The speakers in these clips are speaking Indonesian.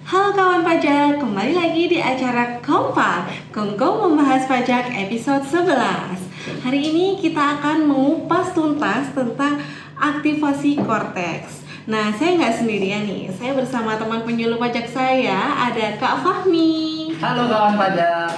Halo kawan pajak, kembali lagi di acara Kompak Kongko membahas pajak episode 11. Hari ini kita akan mengupas tuntas tentang aktivasi Cortex. Nah, saya nggak sendirian nih, saya bersama teman penyuluh pajak saya, ada Kak Fahmi. Halo kawan pajak.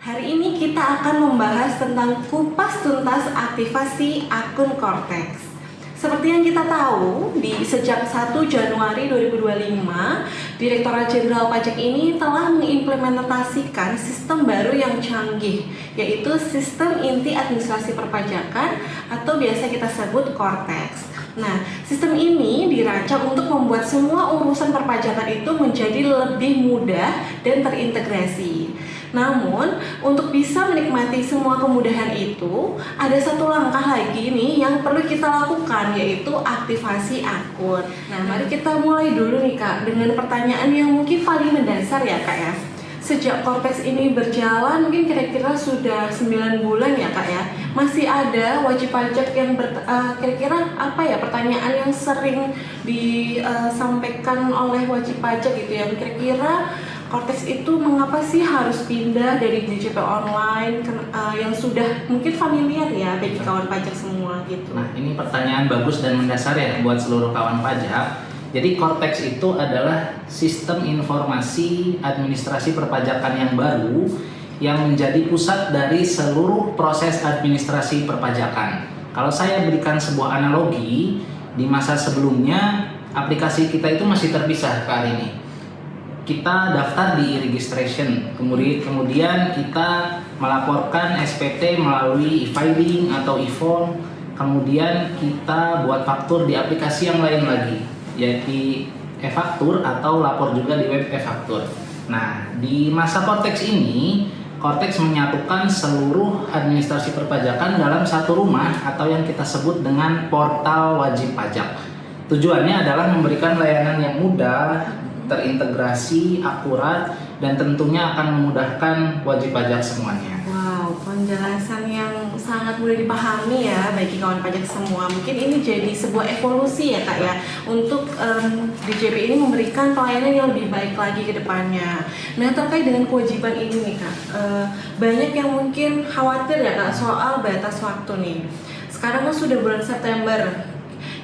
Hari ini kita akan membahas tentang kupas tuntas aktivasi akun Cortex. Seperti yang kita tahu, sejak 1 Januari 2025, Direktorat Jenderal Pajak ini telah mengimplementasikan sistem baru yang canggih, yaitu Sistem Inti Administrasi Perpajakan atau biasa kita sebut Cortex. Nah, sistem ini dirancang untuk membuat semua urusan perpajakan itu menjadi lebih mudah dan terintegrasi. Namun, untuk bisa menikmati semua kemudahan itu, ada satu langkah lagi nih yang perlu kita lakukan, yaitu aktivasi akun. Nah, mari kita mulai dulu nih Kak, dengan pertanyaan yang mungkin paling mendasar ya Kak ya. Sejak Cortex ini berjalan mungkin kira-kira sudah 9 bulan ya Kak ya. Masih ada wajib pajak yang kira-kira apa ya pertanyaan yang sering disampaikan oleh wajib pajak gitu ya. Kira-kira Cortex itu mengapa sih harus pindah dari DJP online yang sudah mungkin familiar ya bagi kawan pajak semua gitu. Nah, ini pertanyaan bagus dan mendasar ya buat seluruh kawan pajak. Jadi Cortex itu adalah sistem informasi administrasi perpajakan yang baru yang menjadi pusat dari seluruh proses administrasi perpajakan. Kalau saya berikan sebuah analogi, di masa sebelumnya aplikasi kita itu masih terpisah ke hari ini. Kita daftar di e-registration, kemudian kita melaporkan SPT melalui e-filing atau e-form, kemudian kita buat faktur di aplikasi yang lain lagi, yaitu e-faktur atau lapor juga di web e-faktur. Nah, di masa Cortex ini, Cortex menyatukan seluruh administrasi perpajakan dalam satu rumah atau yang kita sebut dengan portal wajib pajak. Tujuannya adalah memberikan layanan yang mudah, terintegrasi, akurat, dan tentunya akan memudahkan wajib pajak semuanya. Wow, penjelasan yang sangat mudah dipahami ya bagi kawan pajak semua. Mungkin ini jadi sebuah evolusi ya Kak ya untuk DJP ini memberikan pelayanan yang lebih baik lagi ke depannya. Nah, terkait dengan kewajiban ini nih Kak, banyak yang mungkin khawatir ya Kak soal batas waktu nih. Sekarang kan sudah bulan September.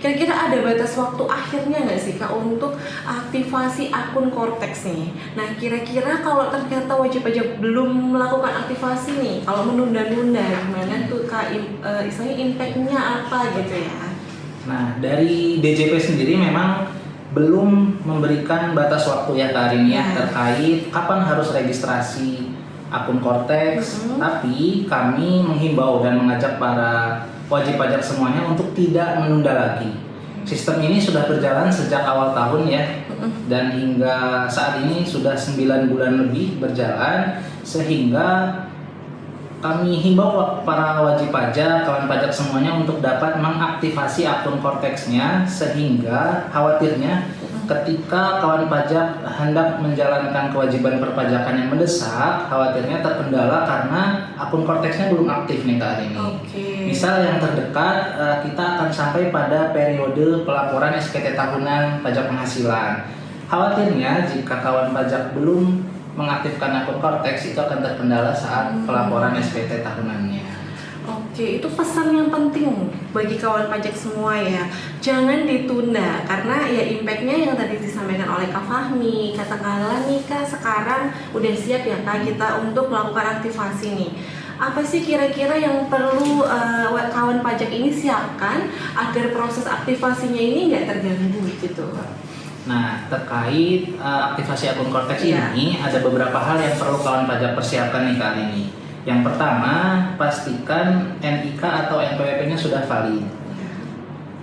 Kira-kira ada batas waktu akhirnya nggak sih Kak untuk aktivasi akun Cortex nih? Nah, kira-kira kalau ternyata wajib pajak belum melakukan aktivasi nih, kalau menunda-nunda gimana tuh Kak, istilahnya impact-nya apa gitu ya? Nah, dari DJP sendiri memang belum memberikan batas waktu ya Kak Arini ya, terkait kapan harus registrasi akun Cortex, tapi kami menghimbau dan mengajak para wajib pajak semuanya untuk tidak menunda lagi. Sistem ini sudah berjalan sejak awal tahun ya, dan hingga saat ini sudah 9 bulan lebih berjalan, sehingga kami himbau para wajib pajak, kawan pajak semuanya untuk dapat mengaktifasi akun Cortex-nya, sehingga khawatirnya ketika kawan pajak hendak menjalankan kewajiban perpajakan yang mendesak, khawatirnya terkendala karena akun Cortex-nya belum aktif nih Kak ini. Misal yang terdekat, kita akan sampai pada periode pelaporan SPT tahunan pajak penghasilan. Khawatirnya jika kawan pajak belum mengaktifkan akun Cortex, itu akan terkendala saat pelaporan SPT tahunannya. Oke, itu pesan yang penting bagi kawan pajak semua ya. Jangan ditunda karena ya impact-nya yang tadi disampaikan oleh Kak Fahmi. Katakanlah nih Kak, sekarang udah siap ya Kak kita untuk melakukan aktivasi nih. Apa sih kira-kira yang perlu kawan pajak ini siapkan agar proses aktivasinya ini nggak terganggu gitu? Nah, terkait aktivasi akun Cortex ini ada beberapa hal yang perlu kawan pajak persiapkan nih kali ini. Yang pertama, pastikan NIK atau NPWP-nya sudah valid.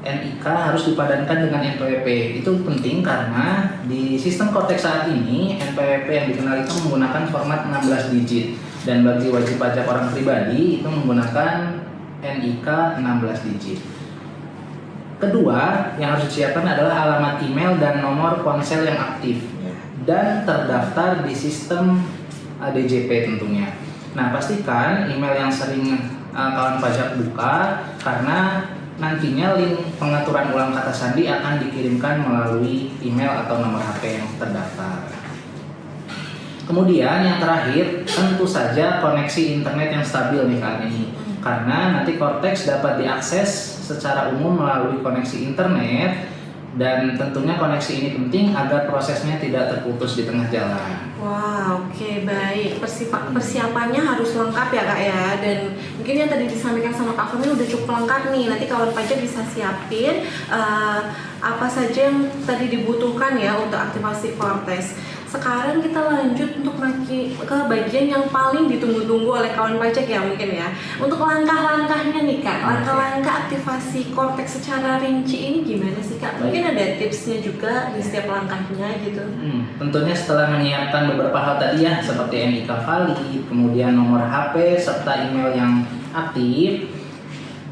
NIK harus dipadankan dengan NPWP. Itu penting karena di sistem Cortex saat ini NPWP yang dikenal itu menggunakan format 16 digit, dan bagi wajib pajak orang pribadi itu menggunakan NIK 16 digit. Kedua, yang harus disiapkan adalah alamat email dan nomor ponsel yang aktif dan terdaftar di sistem DJP tentunya. Nah, pastikan email yang sering kawan pajak buka karena nantinya link pengaturan ulang kata sandi akan dikirimkan melalui email atau nomor HP yang terdaftar. Kemudian yang terakhir, tentu saja koneksi internet yang stabil nih kali ini. Karena nanti Cortex dapat diakses secara umum melalui koneksi internet, dan tentunya koneksi ini penting agar prosesnya tidak terputus di tengah jalan. Wah, oke, baik. Persiapannya harus lengkap ya kak ya. Dan mungkin yang tadi disampaikan sama Kak Fami udah cukup lengkap nih. Nanti kawan pajak bisa siapin apa saja yang tadi dibutuhkan ya untuk aktivasi Cortex. Sekarang kita lanjut untuk ke bagian yang paling ditunggu-tunggu oleh kawan pajak ya mungkin ya. Untuk langkah-langkahnya nih kak, langkah-langkah aktivasi Cortex secara rinci ini gimana sih kak? Mungkin ada tipsnya juga di setiap langkahnya gitu. Tentunya setelah menyiapkan beberapa hal tadi ya, seperti NIK valid, kemudian nomor HP, serta email yang aktif,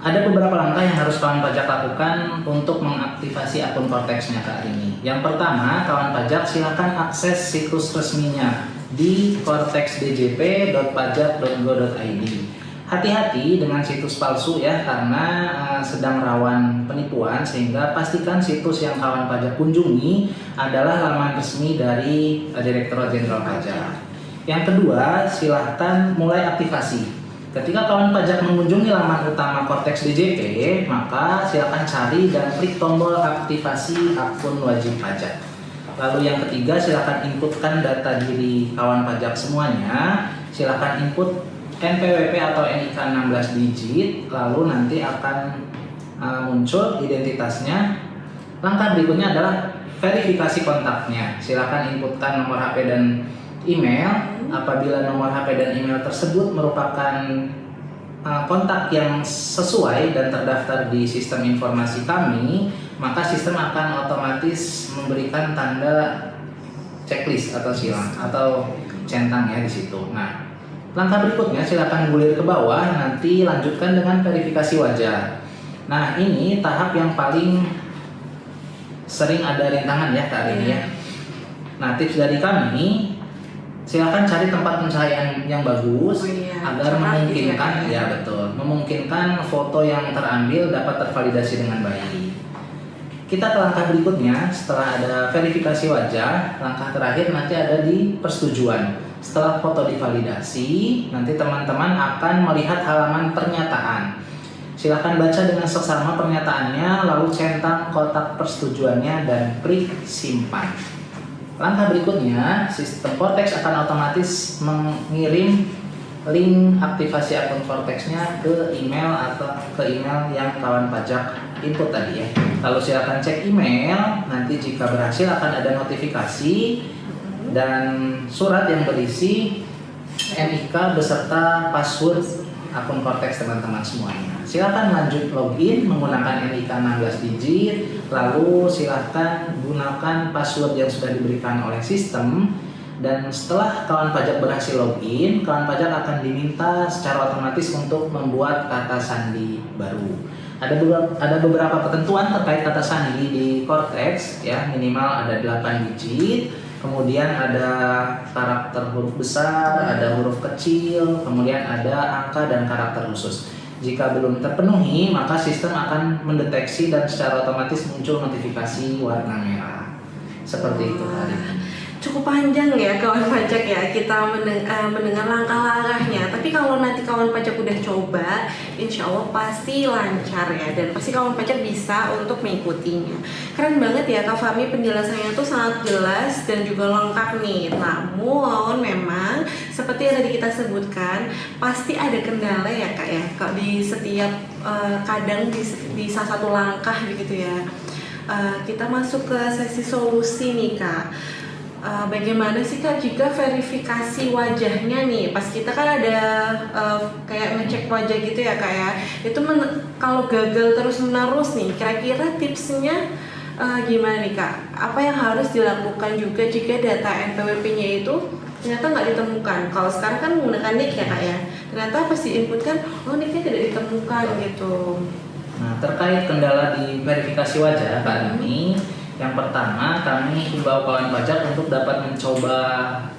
ada beberapa langkah yang harus kawan pajak lakukan untuk mengaktifasi akun Cortex-nya kali ini. Yang pertama, kawan pajak silakan akses situs resminya di cortexdjp.pajak.go.id. Hati-hati dengan situs palsu ya, karena sedang rawan penipuan, sehingga pastikan situs yang kawan pajak kunjungi adalah laman resmi dari Direktorat Jenderal Pajak. Yang kedua, silahkan mulai aktivasi. Ketika kawan pajak mengunjungi laman utama Cortex DJP, maka silakan cari dan klik tombol aktivasi akun wajib pajak. Lalu yang ketiga, silakan inputkan data diri kawan pajak semuanya. Silakan input NPWP atau NIK 16 digit, lalu nanti akan muncul identitasnya. Langkah berikutnya adalah verifikasi kontaknya. Silakan inputkan nomor HP dan email. Apabila nomor HP dan email tersebut merupakan kontak yang sesuai dan terdaftar di sistem informasi kami, maka sistem akan otomatis memberikan tanda checklist atau silang atau centang ya di situ. Nah, langkah berikutnya silakan gulir ke bawah, nanti lanjutkan dengan verifikasi wajah. Nah, ini tahap yang paling sering ada rintangan ya kali ini ya. Nah, tips dari kami, silakan cari tempat pencahayaan yang bagus agar memungkinkan memungkinkan foto yang terambil dapat tervalidasi dengan baik. Kita ke langkah berikutnya. Setelah ada verifikasi wajah, langkah terakhir nanti ada di persetujuan. Setelah foto divalidasi, nanti teman-teman akan melihat halaman pernyataan. Silakan baca dengan seksama pernyataannya, lalu centang kotak persetujuannya dan klik simpan. Langkah berikutnya, sistem Cortex akan otomatis mengirim link aktivasi akun Cortex-nya ke email atau ke email yang kawan pajak input tadi ya. Lalu silakan cek email, nanti jika berhasil akan ada notifikasi dan surat yang berisi NIK beserta password akun Cortex teman-teman semuanya. Silakan lanjut login menggunakan NIK 16 digit, lalu silakan gunakan password yang sudah diberikan oleh sistem, dan setelah kawan pajak berhasil login, kawan pajak akan diminta secara otomatis untuk membuat kata sandi baru. Ada beberapa ketentuan terkait kata sandi di Cortex ya, minimal ada 8 digit. Kemudian ada karakter huruf besar, ada huruf kecil, kemudian ada angka dan karakter khusus. Jika belum terpenuhi, maka sistem akan mendeteksi dan secara otomatis muncul notifikasi warna merah. Seperti itu hari ini. Cukup panjang ya kawan pajak ya kita mendengar langkah-langkahnya. Tapi kalau nanti kawan pajak udah coba, insya Allah pasti lancar ya, dan pasti kawan pajak bisa untuk mengikutinya. Keren banget ya Kak Fami, penjelasannya tuh sangat jelas dan juga lengkap nih. Namun memang seperti yang tadi kita sebutkan, pasti ada kendala ya Kak ya, di setiap kadang di salah satu langkah begitu ya. Kita masuk ke sesi solusi nih Kak. Bagaimana sih Kak jika verifikasi wajahnya nih, pas kita kan ada kayak ngecek wajah gitu ya Kak ya, itu kalau gagal terus menerus nih, kira-kira tipsnya gimana nih Kak? Apa yang harus dilakukan juga jika data NPWP-nya itu ternyata nggak ditemukan? Kalau sekarang kan menggunakan NIK ya Kak ya, ternyata pas diinputkan, oh NIK-nya tidak ditemukan gitu. Nah, terkait kendala di verifikasi wajah kali ini, yang pertama, kami himbau kawan pajak untuk dapat mencoba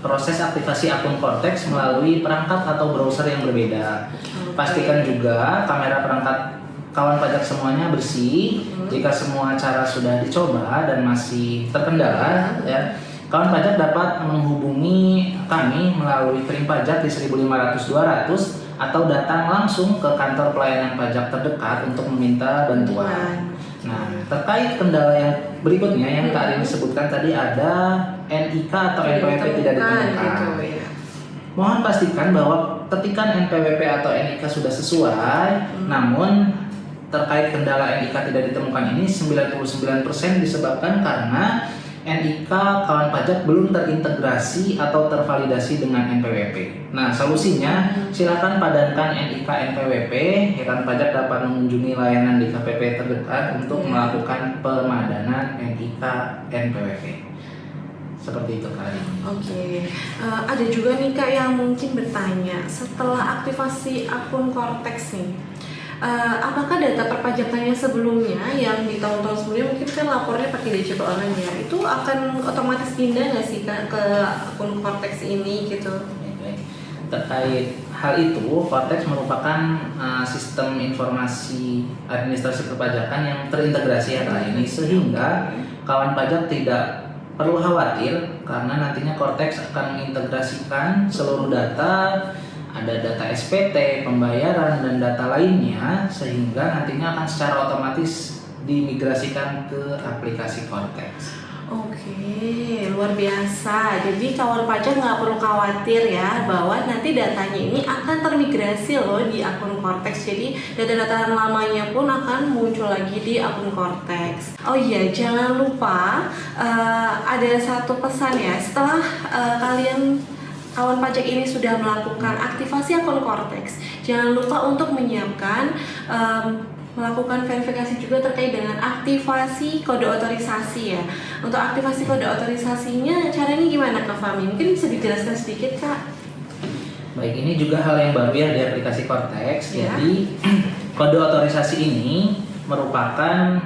proses aktivasi akun Cortex melalui perangkat atau browser yang berbeda. Pastikan juga kamera perangkat kawan pajak semuanya bersih, jika semua cara sudah dicoba dan masih terkendala, ya, kawan pajak dapat menghubungi kami melalui Krim Pajak di 1.500-200 atau datang langsung ke kantor pelayanan pajak terdekat untuk meminta bantuan. Nah, terkait kendala yang berikutnya yang Kak Arini sebutkan tadi ada NIK atau NPWP tidak ditemukan. Mohon pastikan bahwa ketikan NPWP atau NIK sudah sesuai, namun terkait kendala NIK tidak ditemukan ini 99% disebabkan karena NIK kawan pajak belum terintegrasi atau tervalidasi dengan NPWP. Nah, solusinya silakan padankan NIK NPWP. Kawan pajak dapat mengunjungi layanan di KPP terdekat untuk melakukan pemadanan NIK NPWP. Seperti itu kali ini. Oke, ada juga nih Kak yang mungkin bertanya, setelah aktivasi akun Cortex nih, apakah data perpajakannya sebelumnya yang di tahun-tahun sebelumnya mungkin kan lapornya pakai DJP online ya, itu akan otomatis pindah nggak sih Kak ke akun Cortex ini gitu? Terkait hal itu, Cortex merupakan sistem informasi administrasi perpajakan yang terintegrasi ya kali ini, sehingga kawan pajak tidak perlu khawatir karena nantinya Cortex akan mengintegrasikan seluruh data, ada data SPT, pembayaran, dan data lainnya, sehingga nantinya akan secara otomatis dimigrasikan ke aplikasi Cortex. Oke, luar biasa. Jadi kawan pajak nggak perlu khawatir ya bahwa nanti datanya ini akan termigrasi loh di akun Cortex. Jadi data-data lamanya pun akan muncul lagi di akun Cortex. Oh iya, jangan lupa ada satu pesan ya. Setelah kalian kawan pajak ini sudah melakukan aktivasi akun Cortex, jangan lupa untuk menyiapkan melakukan verifikasi juga terkait dengan aktivasi kode otorisasi ya. Untuk aktivasi kode otorisasinya caranya gimana Kak Fahmi? Mungkin bisa dijelaskan sedikit Kak? Baik, ini juga hal yang baru ya di aplikasi Cortex. Ya. Jadi kode otorisasi ini merupakan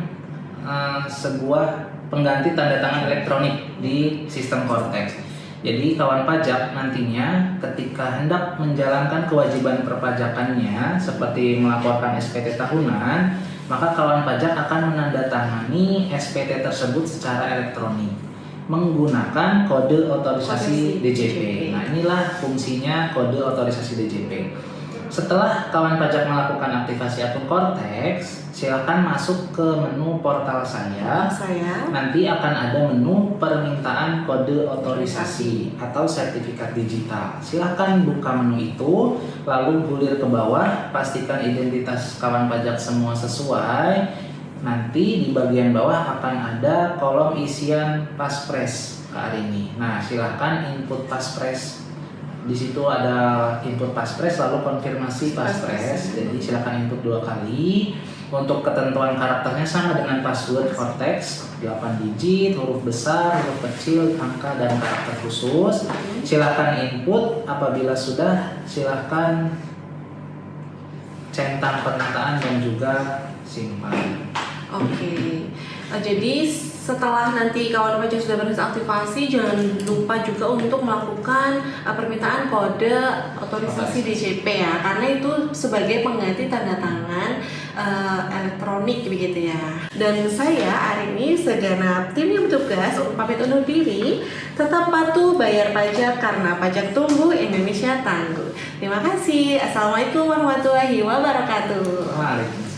sebuah pengganti tanda tangan elektronik di sistem Cortex. Jadi kawan pajak nantinya ketika hendak menjalankan kewajiban perpajakannya seperti melaporkan SPT tahunan, maka kawan pajak akan menandatangani SPT tersebut secara elektronik menggunakan kode otorisasi DJP. Nah, inilah fungsinya kode otorisasi DJP. Setelah kawan pajak melakukan aktivasi akun Cortex, silakan masuk ke menu portal saya. Nanti akan ada menu permintaan kode otorisasi atau sertifikat digital. Silakan buka menu itu, lalu gulir ke bawah, pastikan identitas kawan pajak semua sesuai. Nanti di bagian bawah akan ada kolom isian paspres hari ini. Nah, silakan input paspres. Di situ ada input paspres lalu konfirmasi paspres. Jadi silakan input 2 kali. Untuk ketentuan karakternya sama dengan password Cortex, 8 digit, huruf besar, huruf kecil, angka, dan karakter khusus. Silakan input. Apabila sudah, silakan centang pernyataan dan juga simpan. Oke. Jadi setelah nanti kawan pajak sudah berhasil aktivasi, jangan lupa juga untuk melakukan permintaan kode otorisasi DJP ya, karena itu sebagai pengganti tanda tangan elektronik begitu ya. Dan saya hari ini segenap tim yang bertugas pamit undur diri. Tetap patuh bayar pajak karena pajak tumbuh, Indonesia tangguh. Terima kasih. Assalamualaikum warahmatullahi wabarakatuh. Waalaikumsalam.